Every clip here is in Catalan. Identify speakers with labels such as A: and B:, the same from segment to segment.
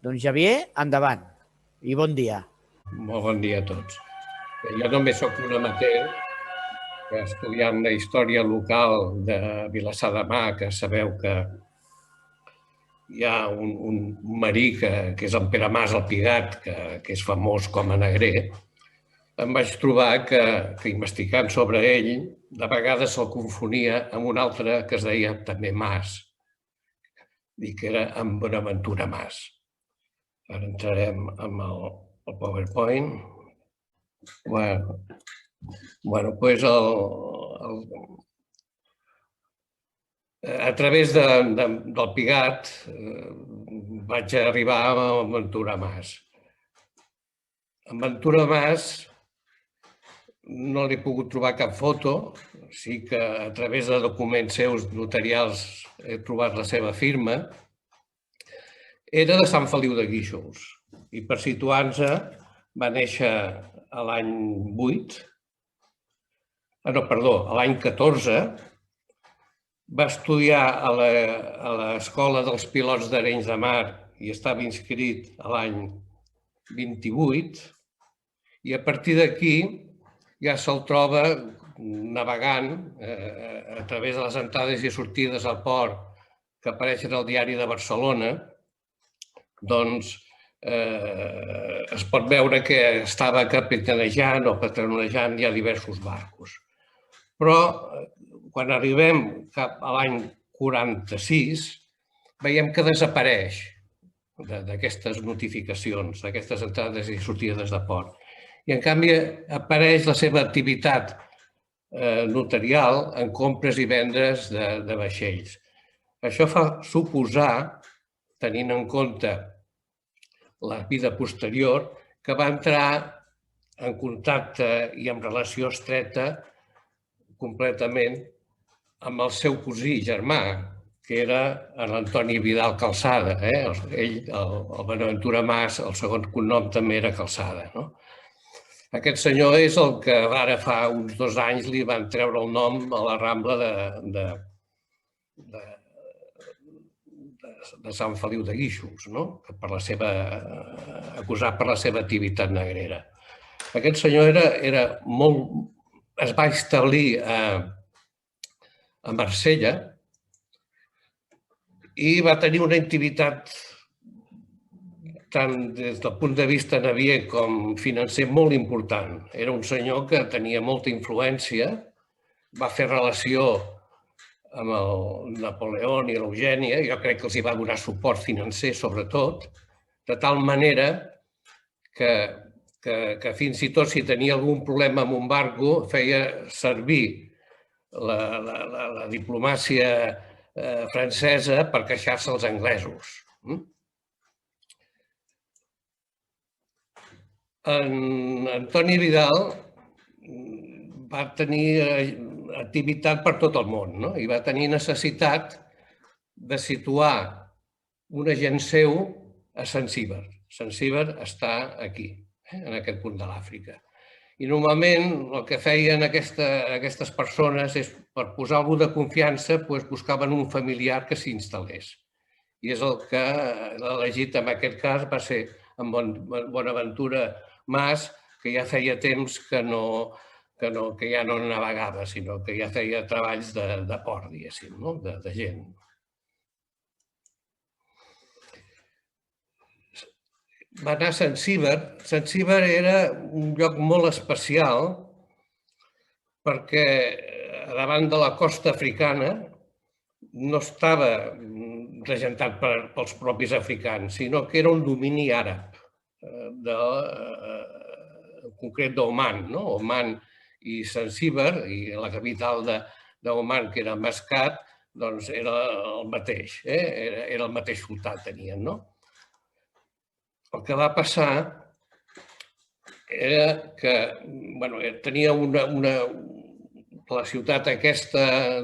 A: Doncs Xavier, endavant i bon dia.
B: Molt bon dia a tots. Jo només sóc un amateur que estudiant la història local de Vilassar de Mar, que sabeu que hi ha un marí que és en Pere Mas el Pigat, que és famós com a negrer. Em vaig trobar que investigant sobre ell, de vegades se'l confonia amb un altre que es deia també Mas, i que era en Bonaventura Mas. Ara entrarem amb el PowerPoint. Doncs a través del Pigat vaig arribar a Ventura Mas. En Ventura Mas no l'he pogut trobar cap foto, sí que a través de documents seus notarials he trobat la seva firma. Era de Sant Feliu de Guíxols i, per situar-nos, va néixer a l'any 8, a l'any 14, va estudiar a l'Escola dels Pilots d'Arenys de Mar i estava inscrit a l'any 28, i a partir d'aquí ja se'l troba navegant a través de les entrades i sortides al port que apareixen al Diari de Barcelona. Doncs es pot veure que estava capitanejant o patronejant ja diversos barcos. Però quan arribem cap a l'any 46, veiem que desapareix d'aquestes notificacions, d'aquestes entrades i sortides de port. I, en canvi, apareix la seva activitat notarial en compres i vendes de vaixells. Això fa suposar, tenint en compte la vida posterior, que va entrar en contacte i en relació estreta completament amb el seu cosí germà, que era l'Antoni Vidal Calçada. Ell, el Bonaventura Mas, el segon cognom també era Calçada. Aquest senyor és el que ara fa uns 2 anys li van treure el nom a la Rambla de Sant Feliu de Guíxols, acusat per la seva activitat negrera. Aquest senyor es va establir a Marsella i va tenir una activitat tant des del punt de vista navier com financer molt important. Era un senyor que tenia molta influència, va fer relació amb el Napoleó i l'Eugènia, jo crec que els hi va donar suport financer sobretot, de tal manera que fins i tot si tenia algun problema amb un barco feia servir la diplomàcia francesa per queixar-se als anglesos. En Antoni Vidal va tenir activitat per tot el món i va tenir necessitat de situar un agent seu a Zanzíbar. Zanzíbar està aquí, en aquest punt de l'Àfrica. I normalment el que feien aquestes persones és, per posar algú de confiança, buscaven un familiar que s'hi instal·lés. I és el que l'ha elegit en aquest cas va ser en Bonaventura Mas, que ja feia temps que ja no navegava, sinó que ja feia treballs de port, diguéssim, de gent. Va anar a Zanzíbar. Zanzíbar era un lloc molt especial perquè davant de la costa africana no estava regentat pels propis africans, sinó que era un domini àrab, en concret d'Oman. Oman i Zanzíbar, i la capital d'Oman, que era Mascat, doncs era el mateix, era el mateix sultà tenien, no? El que va passar era que tenia la ciutat aquesta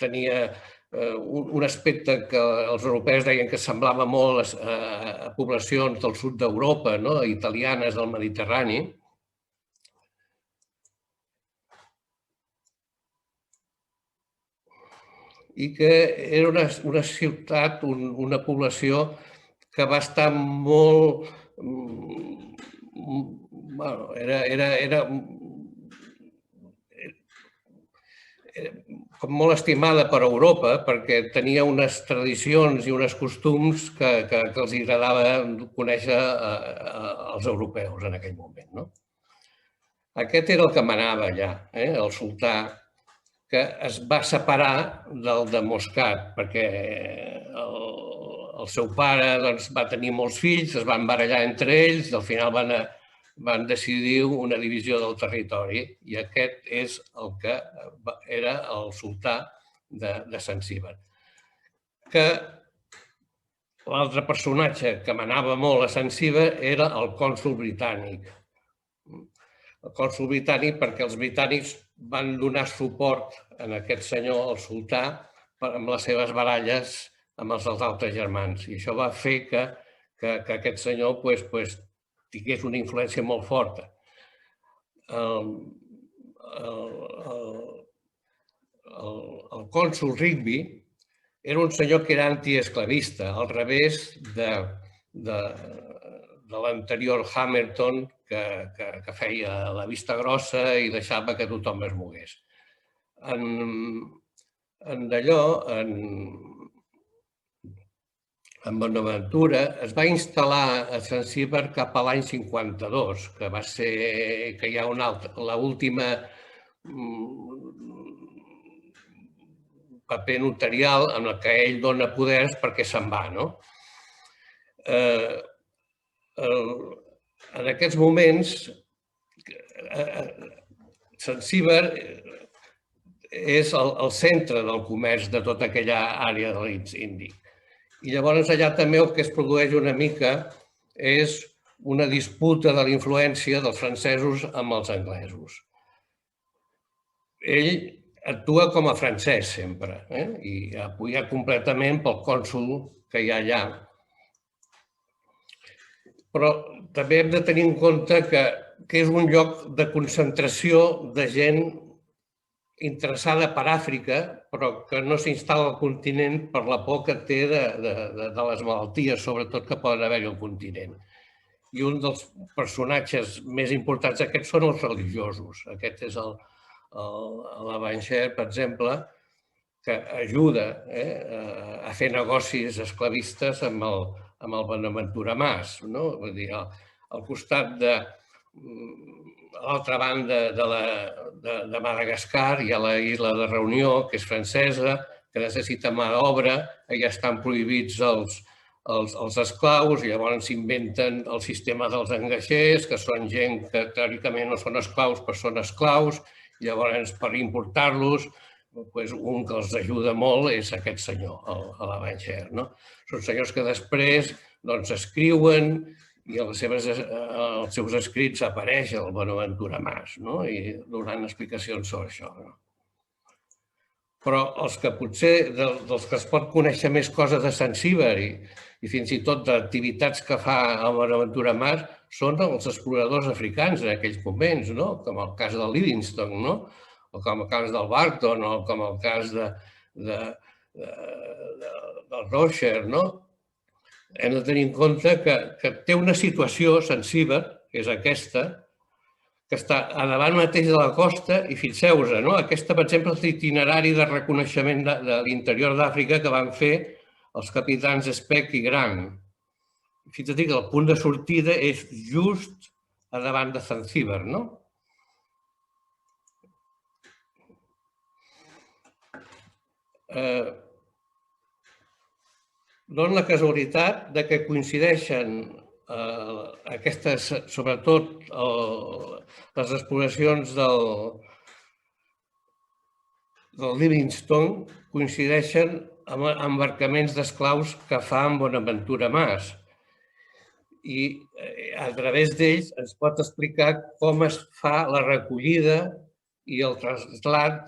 B: tenia un aspecte que els europeus deien que semblava molt a poblacions del sud d'Europa, italianes del Mediterrani. I que era una ciutat, una població que va estar molt... Bueno, era com molt estimada per Europa perquè tenia unes tradicions i uns costums que els agradava conèixer als europeus en aquell moment. No? Aquest era el que manava allà, el sultà, que es va separar del de Moscat perquè el seu pare va tenir molts fills, es van barallar entre ells i al final van decidir una divisió del territori i aquest és el que era el sultà de Zanzíbar. Que l'altre personatge que manava molt a Zanzíbar era el cònsol britànic. El cònsol britànic perquè els britànics van donar suport a aquest senyor, el sultà, amb les seves baralles amb els altres germans. I això va fer que aquest senyor tingués una influència molt forta. El cònsol Rigby era un senyor que era antiesclavista, al revés de l'anterior Hamilton, que feia la vista grossa i deixava que tothom es mogués. En Bonaventura es va instal·lar a Zanzíbar cap a l'any 52, que va ser que hi ha l'última paper notarial en el que ell dona poders perquè se'n va. En aquests moments, Zanzíbar és el centre del comerç de tota aquella àrea de l'Índic índic. I llavors allà també el que es produeix una mica és una disputa de la influència dels francesos amb els anglesos. Ell actua com a francès sempre i apoyat completament pel cònsol que hi ha allà. Però també hem de tenir en compte que és un lloc de concentració de gent interessada per Àfrica, però que no s'instal·la al continent per la por que té de les malalties, sobretot que poden haver-hi al continent. I un dels personatges més importants d'aquests són els religiosos. Aquest és l'Avancher, per exemple, que ajuda a fer negocis esclavistes amb el Bonaventura Mas. Vull dir, al costat de a l'altra banda de Madagascar hi ha la isla de Reunió, que és francesa, que necessita mà d'obra, allà estan prohibits els esclaus i llavors s'inventen el sistema dels engaixers, que són gent que teòricament no són esclaus, però són esclaus, i llavors per importar-los un que els ajuda molt és aquest senyor, l'Avancher. Són senyors que després escriuen i als seus escrits apareix el Bonaventura Mas i donant explicacions sobre això. Però els que potser, dels que es pot conèixer més coses de Zanzíbar i fins i tot d'activitats que fa el Bonaventura Mas són els exploradors africans en aquells moments, com el cas del Livingstone, o com el cas del Barton, o com el cas del Rocher. Hem de tenir en compte que té una situació, Zanzíbar, que és aquesta, que està a davant mateix de la costa i fixeu-vos, aquesta, per exemple, és l'itinerari de reconeixement de l'interior d'Àfrica que van fer els capitans Speke i Grant. Fins i tot que el punt de sortida és just a davant de Zanzíbar, Dona la casualitat que coincideixen aquestes, sobretot les exploracions del Livingstone, coincideixen amb embarcaments d'esclaus que fa en Bonaventura Mas. I a través d'ells ens pot explicar com es fa la recollida i el trasllat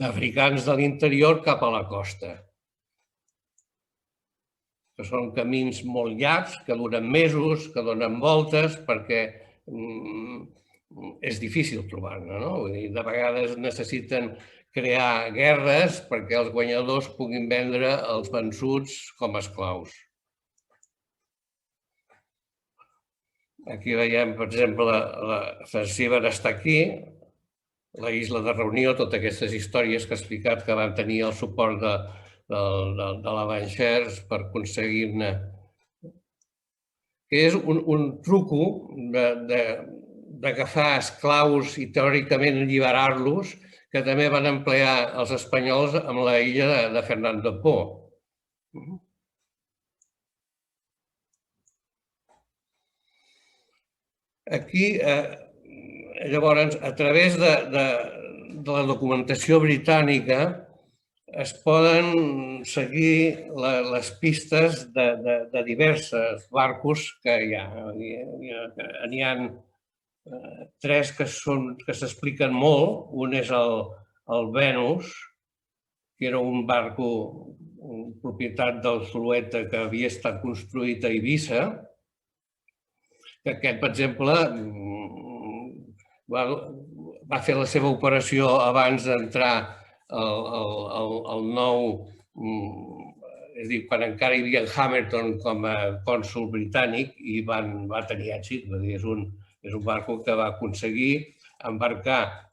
B: d'africans de l'interior cap a la costa. Que són camins molt llargs, que duren mesos, que donen voltes, perquè és difícil trobar-ne. De vegades necessiten crear guerres perquè els guanyadors puguin vendre els vençuts com a esclaus. Aquí veiem, per exemple, la Zanzíbar està aquí, la isla de reunió, totes aquestes històries que he explicat que van tenir el suport de l'Avanxers per aconseguir-ne. Que és un truco d'agafar esclaus i teòricament alliberar-los, que també van emplear els espanyols amb la illa de Fernando Po. Aquí, llavors, a través de la documentació britànica es poden seguir les pistes de diversos barcos que hi ha. N'hi ha tres que s'expliquen molt. Un és el Venus, que era un barco propietat del Zulueta que havia estat construït a Eivissa, que aquest, per exemple, va fer la seva operació abans d'entrar el nou, és a dir, quan encara hi havia Hamilton com a cònsol britànic i va tenir èxit. És un barco que va aconseguir embarcar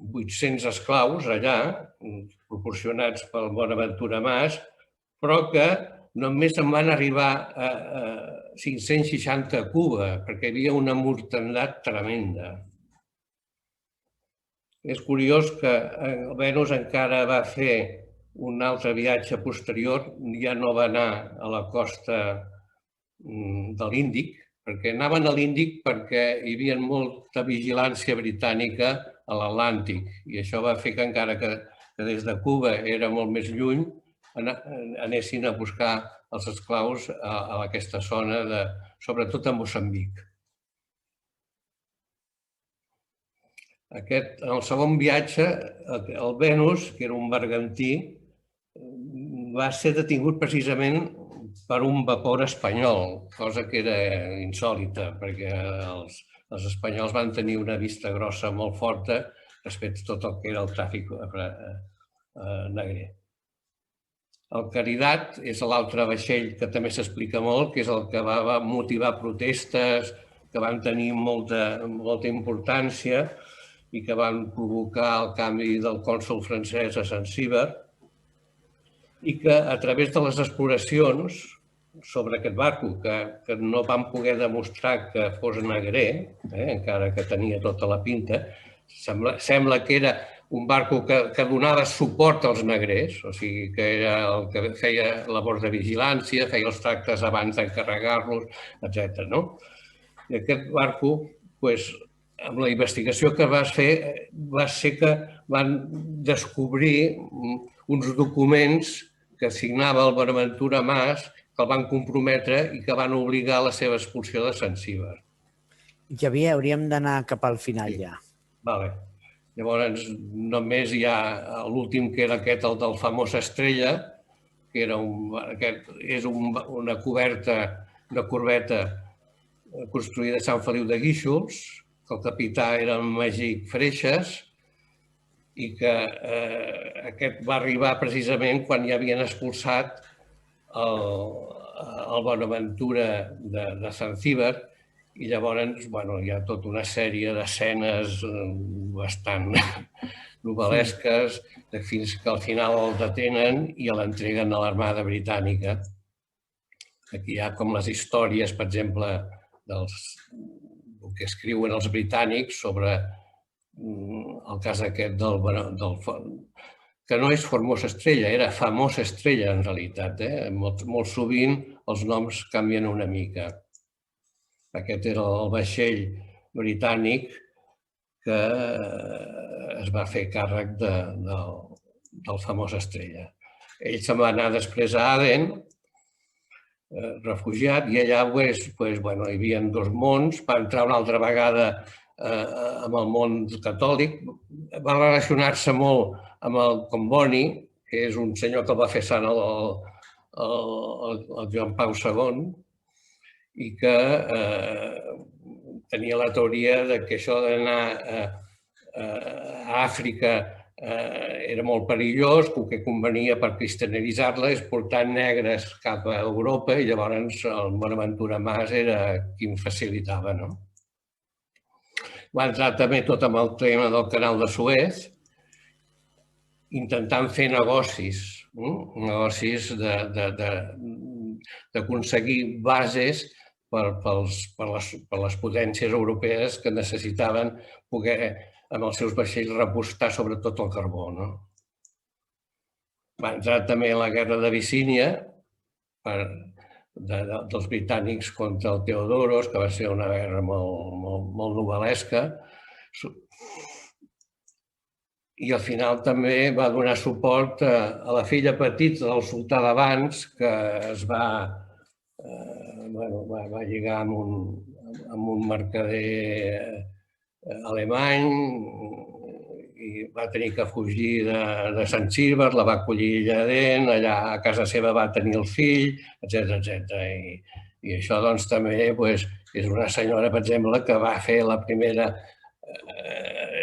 B: 800 esclaus allà, proporcionats pel Bonaventura Mas, però que només en van arribar a 560 a Cuba, perquè hi havia una mortandat tremenda. És curiós que el Venus encara va fer un altre viatge posterior, ja no va anar a la costa de l'Índic, perquè anaven a l'Índic perquè hi havia molta vigilància britànica a l'Atlàntic, i això va fer que encara que des de Cuba era molt més lluny, anessin a buscar els esclaus a aquesta zona, sobretot a Moçambic. En el segon viatge, el Venus, que era un bergantí, va ser detingut precisament per un vapor espanyol, cosa que era insòlita, perquè els espanyols van tenir una vista grossa molt forta respecte a tot el que era el tràfic negrer. El Caridat és l'altre vaixell que també s'explica molt, que és el que va motivar protestes que van tenir molta importància i que van provocar el canvi del cònsol francès a Zanzíbar, i que a través de les exploracions sobre aquest barco, que no van poder demostrar que fos negrer, encara que tenia tota la pinta, sembla que era un barco que donava suport als negrers, o sigui, que era el que feia labors de vigilància, feia els tractes abans d'encarregar-los, etc. I aquest barco, amb la investigació que va ser que van descobrir uns documents que signava el Bonaventura Mas, que el van comprometre i que van obligar a la seva expulsió de Zanzíbar.
A: Javier, hauríem d'anar cap al final ja.
B: Vale. Llavors, només hi ha l'últim, que era aquest, el del famós Estrella, que és una corbeta construïda a Sant Feliu de Guíxols, que el capità era Magí Freixas, i que aquest va arribar precisament quan ja havien expulsat el Bonaventura de Zanzíbar, i llavors hi ha tota una sèrie d'escenes bastant novel·lesques fins que al final el detenen i l'entreguen a l'Armada Britànica. Aquí hi ha com les històries, per exemple, del que escriuen els britànics sobre el cas aquest que no és Formosa Estrella, era Famosa Estrella en realitat. Molt sovint els noms canvien una mica. Aquest era el vaixell britànic que es va fer càrrec del Famosa Estrella. Ell se'n va anar després a Aden, refugiat, i allà hi havia dos mons, va entrar una altra vegada amb el món catòlic, va relacionar-se molt amb el Comboni, que és un senyor que el va fer sant el Joan Pau II, i que tenia la teoria que això d'anar a Àfrica era molt perillós, que el que convenia per cristianitzar-la és portar negres cap a Europa i llavors el Bonaventura Mas era qui em facilitava, no? Va entrar també tot amb el tema del canal de Suez, intentant fer negocis d'aconseguir bases per les potències europees que necessitaven poder, amb els seus vaixells, repostar sobretot el carbó. Va entrar també en la guerra d'Abissínia dels britànics contra el Teodoros, que va ser una guerra molt novel·lesca. I al final també va donar suport a la filla petita del sultà d'abans, que es va lligar amb un mercader alemany i va tenir que fugir de Sant Silver, la va acollir Lladent, allà a casa seva va tenir el fill, etc. I això doncs també és una senyora, per exemple, que va fer la primera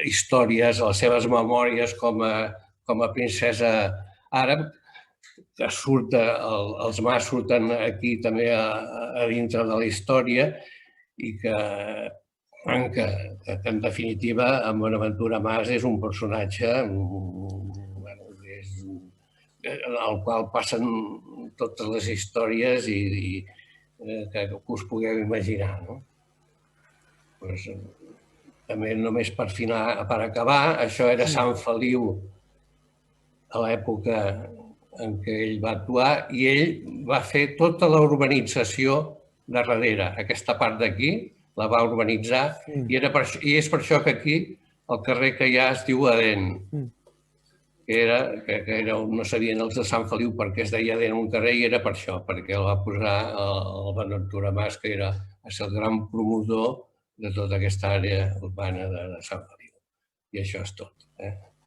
B: històries, les seves memòries com a princesa àrab, que els Mas surten aquí també a dintre de la història i que en definitiva en Bonaventura Mas és un personatge al qual passen totes les històries que us pugueu imaginar. També només per acabar, això era Sant Feliu a l'època en què ell va actuar i ell va fer tota la urbanització de darrere. Aquesta part d'aquí la va urbanitzar i és per això que aquí el carrer que hi ha es diu Adén. No sabien els de Sant Feliu per què es deia Adén un carrer i era per això, perquè el va posar el Bonaventura Mas, que va ser el gran promotor de tota aquesta àrea urbana de Sant Feliu. I això és tot.